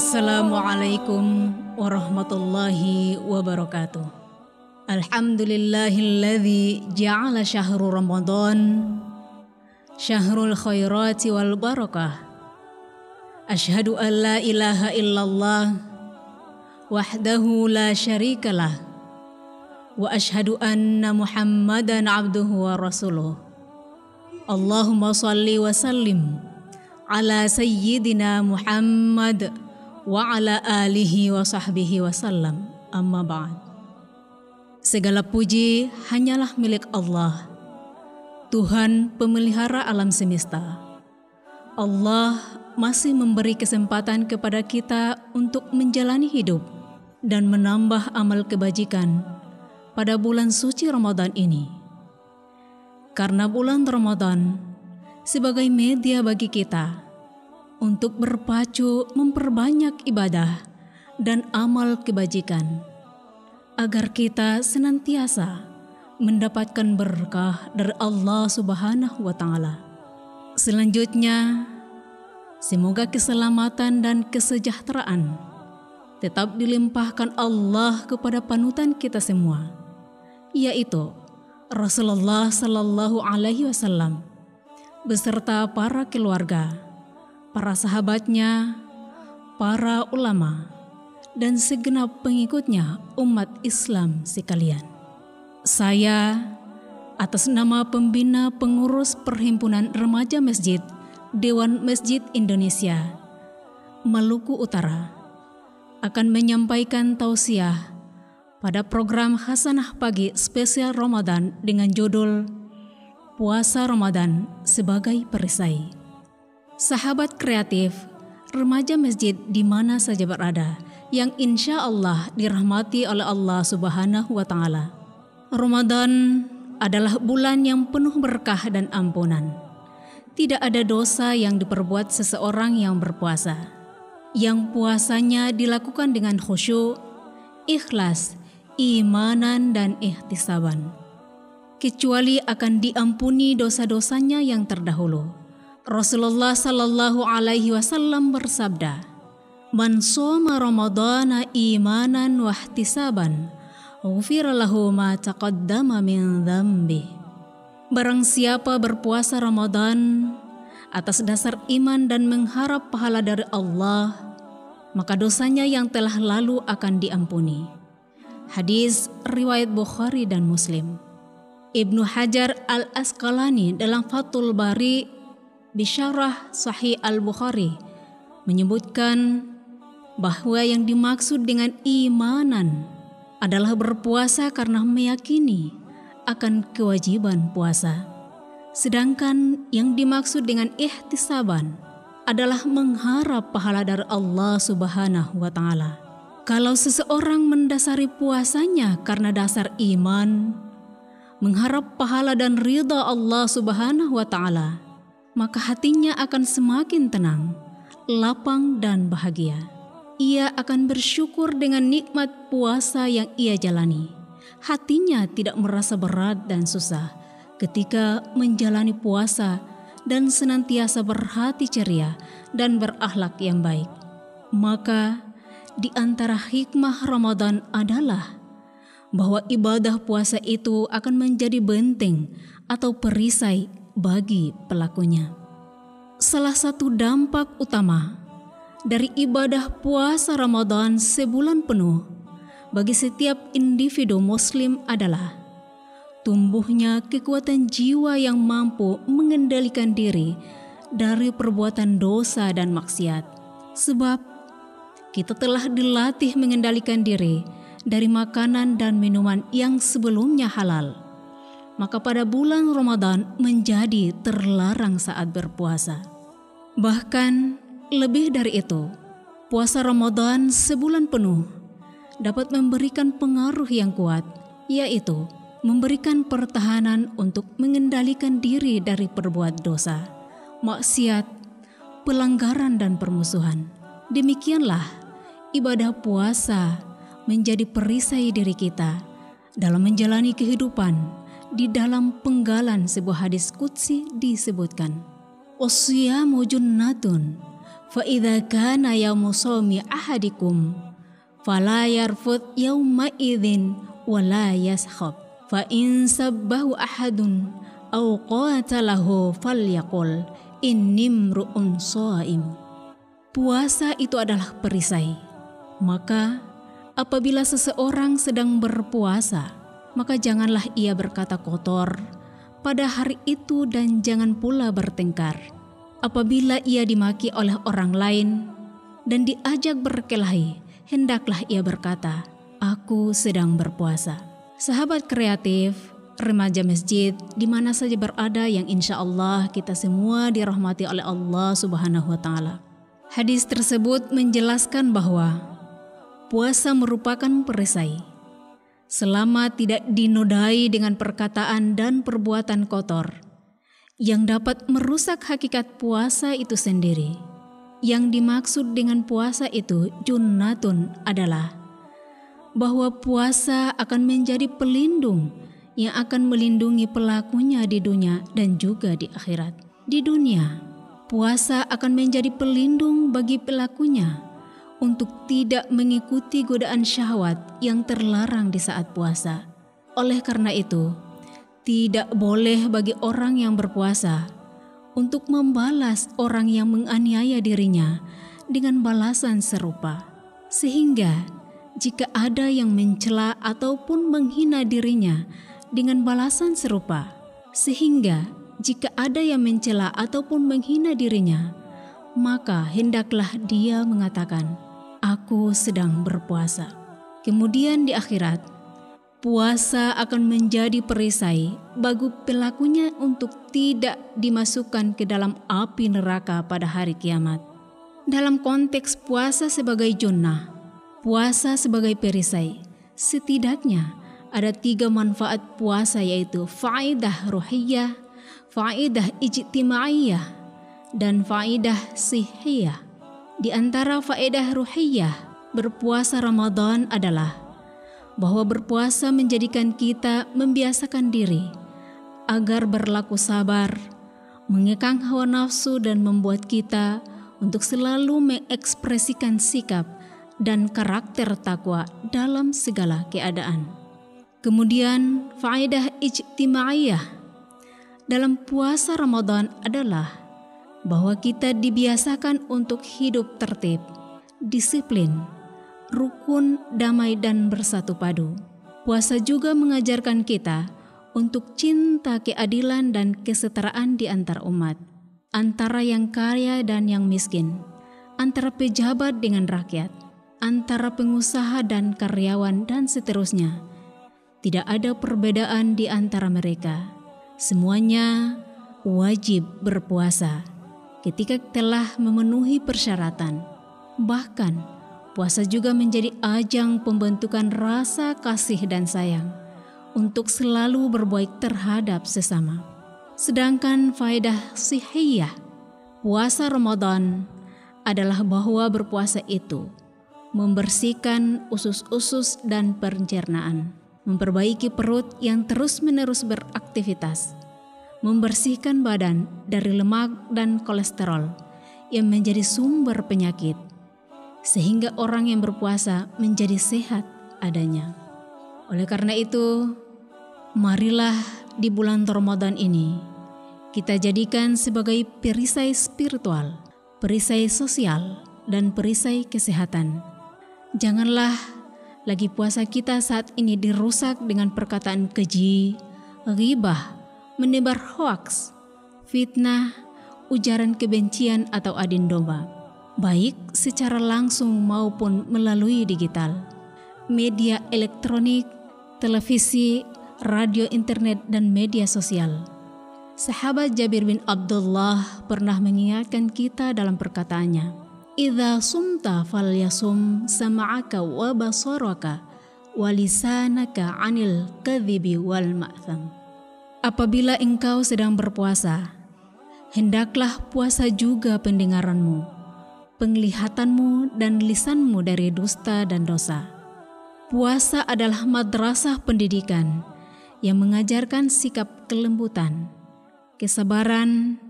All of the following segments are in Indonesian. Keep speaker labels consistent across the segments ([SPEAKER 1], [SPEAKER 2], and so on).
[SPEAKER 1] Assalamualaikum warahmatullahi wabarakatuh. Alhamdulillahilladzi ja'ala syahrul Ramadan syahrul khairati wal barakah. Asyhadu an la ilaha illallah wahdahu la syarikalah wa asyhadu anna Muhammadan abduhu wa rasuluh. Allahumma salli wa sallim ala sayyidina Muhammad wa ala alihi wa sahbihi wasallam. Amma ba'd. Segala puji hanyalah milik Allah, Tuhan pemelihara alam semesta. Allah masih memberi kesempatan kepada kita untuk menjalani hidup dan menambah amal kebajikan pada bulan suci Ramadan ini. Karena bulan Ramadan sebagai media bagi kita untuk berpacu memperbanyak ibadah dan amal kebajikan, agar kita senantiasa mendapatkan berkah dari Allah Subhanahu wa Ta'ala. Selanjutnya, semoga keselamatan dan kesejahteraan tetap dilimpahkan Allah kepada panutan kita semua, yaitu Rasulullah Sallallahu Alaihi Wasallam beserta para keluarga, para sahabatnya, para ulama, dan segenap pengikutnya umat Islam sekalian. Saya, atas nama pembina pengurus Perhimpunan Remaja Masjid Dewan Masjid Indonesia Maluku Utara, akan menyampaikan tausiah pada program Hasanah Pagi spesial Ramadan dengan judul Puasa Ramadan sebagai Perisai. Sahabat kreatif, remaja masjid di mana saja berada, yang insya Allah dirahmati oleh Allah Subhanahu wa Ta'ala. Ramadan adalah bulan yang penuh berkah dan ampunan. Tidak ada dosa yang diperbuat seseorang yang berpuasa, yang puasanya dilakukan dengan khusyuk, ikhlas, imanan dan ihtisaban, kecuali akan diampuni dosa-dosanya yang terdahulu. Rasulullah Sallallahu Alaihi Wasallam bersabda, "Man shoma Ramadana imanan wa ihtisaban, ghufira lahu ma taqaddama min dzambi." Barang siapa berpuasa Ramadan atas dasar iman dan mengharap pahala dari Allah, maka dosanya yang telah lalu akan diampuni. Hadis riwayat Bukhari dan Muslim. Ibnu Hajar Al-Asqalani dalam Fathul Bari Bisyarah Sahih Al-Bukhari menyebutkan bahwa yang dimaksud dengan imanan adalah berpuasa karena meyakini akan kewajiban puasa. Sedangkan yang dimaksud dengan ihtisaban adalah mengharap pahala dari Allah Subhanahu wa Ta'ala. Kalau seseorang mendasari puasanya karena dasar iman, mengharap pahala dan ridha Allah Subhanahu wa Ta'ala, maka hatinya akan semakin tenang, lapang dan bahagia. Ia akan bersyukur dengan nikmat puasa yang ia jalani. Hatinya tidak merasa berat dan susah ketika menjalani puasa dan senantiasa berhati ceria dan berakhlak yang baik. Maka di antara hikmah Ramadan adalah bahwa ibadah puasa itu akan menjadi benteng atau perisai bagi pelakunya. Salah satu dampak utama dari ibadah puasa Ramadan sebulan penuh bagi setiap individu muslim adalah tumbuhnya kekuatan jiwa yang mampu mengendalikan diri dari perbuatan dosa dan maksiat. Sebab kita telah dilatih mengendalikan diri dari makanan dan minuman yang sebelumnya halal, maka pada bulan Ramadan menjadi terlarang saat berpuasa. Bahkan lebih dari itu, puasa Ramadan sebulan penuh dapat memberikan pengaruh yang kuat, yaitu memberikan pertahanan untuk mengendalikan diri dari perbuat dosa, maksiat, pelanggaran dan permusuhan. Demikianlah ibadah puasa menjadi perisai diri kita dalam menjalani kehidupan. Di dalam penggalan sebuah hadis qudsi disebutkan, "Wasyiyamu junnatun Fa idza kana yaumu shaumi ahadikum fala yarfud yauma idzin wala yaskhab. Fa in sabbahu ahadun aw qatalahu falyaqul innimru'un shaim. Puasa itu adalah perisai. Maka apabila seseorang sedang berpuasa, maka janganlah ia berkata kotor pada hari itu dan jangan pula bertengkar. Apabila ia dimaki oleh orang lain dan diajak berkelahi, hendaklah ia berkata, "Aku sedang berpuasa." Sahabat kreatif, remaja masjid, di mana saja berada yang insya Allah kita semua dirahmati oleh Allah Subhanahu wa Ta'ala. Hadis tersebut menjelaskan bahwa puasa merupakan perisai. Selama tidak dinodai dengan perkataan dan perbuatan kotor yang dapat merusak hakikat puasa itu sendiri. Yang dimaksud dengan puasa itu junnatun adalah bahwa puasa akan menjadi pelindung yang akan melindungi pelakunya di dunia dan juga di akhirat. Di dunia, puasa akan menjadi pelindung bagi pelakunya untuk tidak mengikuti godaan syahwat yang terlarang di saat puasa. Oleh karena itu, tidak boleh bagi orang yang berpuasa untuk membalas orang yang menganiaya dirinya dengan balasan serupa. Sehingga jika ada yang mencela ataupun menghina dirinya dengan balasan serupa, maka hendaklah dia mengatakan, "Aku sedang berpuasa." Kemudian di akhirat, puasa akan menjadi perisai bagi pelakunya untuk tidak dimasukkan ke dalam api neraka pada hari kiamat. Dalam konteks puasa sebagai junnah, puasa sebagai perisai, setidaknya ada 3 manfaat puasa, yaitu faedah ruhiyah, faedah ijtimaiyah, dan faedah sihhiyah. Di antara faedah ruhiyah berpuasa Ramadan adalah bahwa berpuasa menjadikan kita membiasakan diri agar berlaku sabar, mengekang hawa nafsu dan membuat kita untuk selalu mengekspresikan sikap dan karakter takwa dalam segala keadaan. Kemudian faedah ijtimaiyah dalam puasa Ramadan adalah bahwa kita dibiasakan untuk hidup tertib, disiplin, rukun, damai, dan bersatu padu. Puasa juga mengajarkan kita untuk cinta keadilan dan kesetaraan di antar umat, antara yang kaya dan yang miskin, antara pejabat dengan rakyat, antara pengusaha dan karyawan, dan seterusnya. Tidak ada perbedaan di antara mereka. Semuanya wajib berpuasa ketika telah memenuhi persyaratan. Bahkan, puasa juga menjadi ajang pembentukan rasa kasih dan sayang untuk selalu berbaik terhadap sesama. Sedangkan faedah sihhiyah puasa Ramadan adalah bahwa berpuasa itu membersihkan usus-usus dan pencernaan, memperbaiki perut yang terus-menerus beraktivitas, membersihkan badan dari lemak dan kolesterol yang menjadi sumber penyakit, sehingga orang yang berpuasa menjadi sehat adanya. Oleh karena itu, marilah di bulan Ramadan ini kita jadikan sebagai perisai spiritual, perisai sosial, dan perisai kesehatan. Janganlah lagi puasa kita saat ini dirusak dengan perkataan keji, ghibah, menebar hoaks, fitnah, ujaran kebencian atau adin domba, baik secara langsung maupun melalui digital, media elektronik, televisi, radio, internet, dan media sosial. Sahabat Jabir bin Abdullah pernah mengingatkan kita dalam perkataannya, "Idza sumta falyasum sam'aka wa basaraka wa lisanaka 'anil kadhibi wal ma'tham." Apabila engkau sedang berpuasa, hendaklah puasa juga pendengaranmu, penglihatanmu, dan lisanmu dari dusta dan dosa. Puasa adalah madrasah pendidikan yang mengajarkan sikap kelembutan, kesabaran,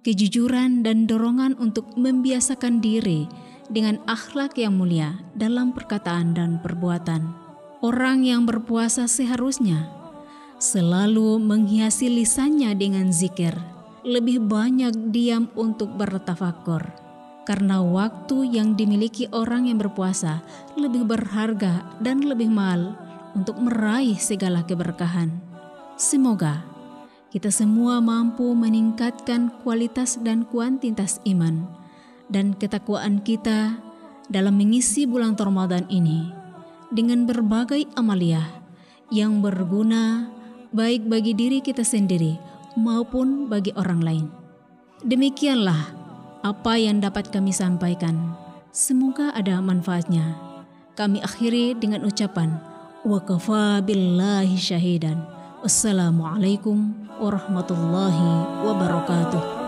[SPEAKER 1] kejujuran dan dorongan untuk membiasakan diri dengan akhlak yang mulia dalam perkataan dan perbuatan. Orang yang berpuasa seharusnya selalu menghiasi lisannya dengan zikir, lebih banyak diam untuk bertafakur. Karena waktu yang dimiliki orang yang berpuasa lebih berharga dan lebih mahal untuk meraih segala keberkahan. Semoga kita semua mampu meningkatkan kualitas dan kuantitas iman dan ketakwaan kita dalam mengisi bulan Ramadan ini dengan berbagai amaliyah yang berguna baik bagi diri kita sendiri maupun bagi orang lain. Demikianlah apa yang dapat kami sampaikan. Semoga ada manfaatnya. Kami akhiri dengan ucapan wa kafa billahi syahidan. Wassalamualaikum warahmatullahi wabarakatuh.